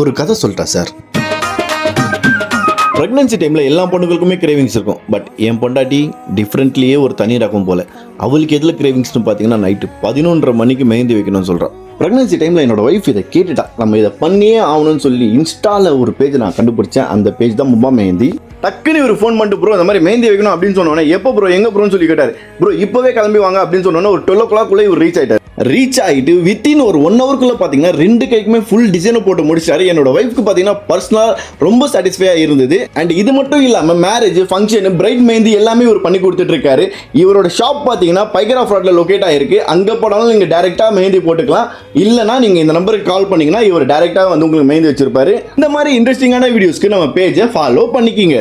ஒரு கதை சொல்லிட்டா சார். ப்ரெக்னன்சி டைமில் எல்லா பொண்ணுங்களுக்குமே கிரேவிங்ஸ் இருக்கும். பட் என் பொண்டாட்டி டிஃப்ரெண்ட்லியே ஒரு தனி ரகம் போல். அவளுக்கு எதில் கிரேவிங்ஸ்னு பார்த்தீங்கன்னா நைட்டு 11:30 மணிக்கு மெஹந்தி வைக்கணும்னு சொல்கிறான். ப்ரெக்னன்சி டைமில் என்னோட ஒய்ஃப் இதை கேட்டுட்டா. நம்ம இதை பண்ணியே ஆகணும்னு சொல்லி இன்ஸ்டாவில் ஒரு பேஜ் நான் கண்டுபிடிச்சேன். அந்த பேஜ் தான் மும்பா மெஹந்தி. டக்குன்னு ஒரு ஃபோன் பண்ணிட்டு ப்ரோ இந்த மாதிரி மெஹந்தி வைக்கணும் அப்படின்னு சொன்னோன்னே, எப்போ ப்ரோ எங்கே ப்ரோன்னு சொல்லி கேட்டார். ப்ரோ இப்போவே கிளம்பி வாங்க அப்படின்னு சொன்னோன்னே ஒரு 12 o'clock இவர் ரீச் ஆகிட்டு வித்தின் ஒரு 1 hourக்குள்ளே பார்த்தீங்கன்னா 2 கைக்குமே ஃபுல் டிசைனை போட்டு முடிச்சாரு. என்னோட ஒய்ஃப்க்கு பார்த்தீங்கன்னா பர்சனலாக ரொம்ப சாட்டிஸ்ஃபையாக இருந்தது. அண்ட் இது மட்டும் இல்லாமல் மேரேஜ் ஃபங்க்ஷன் பிரைட் மெஹந்தி எல்லாமே இவர் பண்ணி கொடுத்துட்டு இருக்காரு. இவரோட ஷாப் பார்த்தீங்கன்னா பைகராஃப் ரோட்ல லொக்கேட் ஆயிருக்கு. அங்கே போனாலும் நீங்கள் டேரெக்டாக மெஹந்தி போட்டுக்கலாம். இல்லைனா நீங்கள் இந்த நம்பருக்கு கால் பண்ணீங்கன்னா இவர் டேரெக்டாக வந்து உங்களுக்கு மெஹந்தி வச்சிருப்பாரு. இந்த மாதிரி இன்ட்ரெஸ்டிங்கான வீடியோஸ்க்கு நம்ம பேஜை ஃபாலோ பண்ணிக்கிங்க.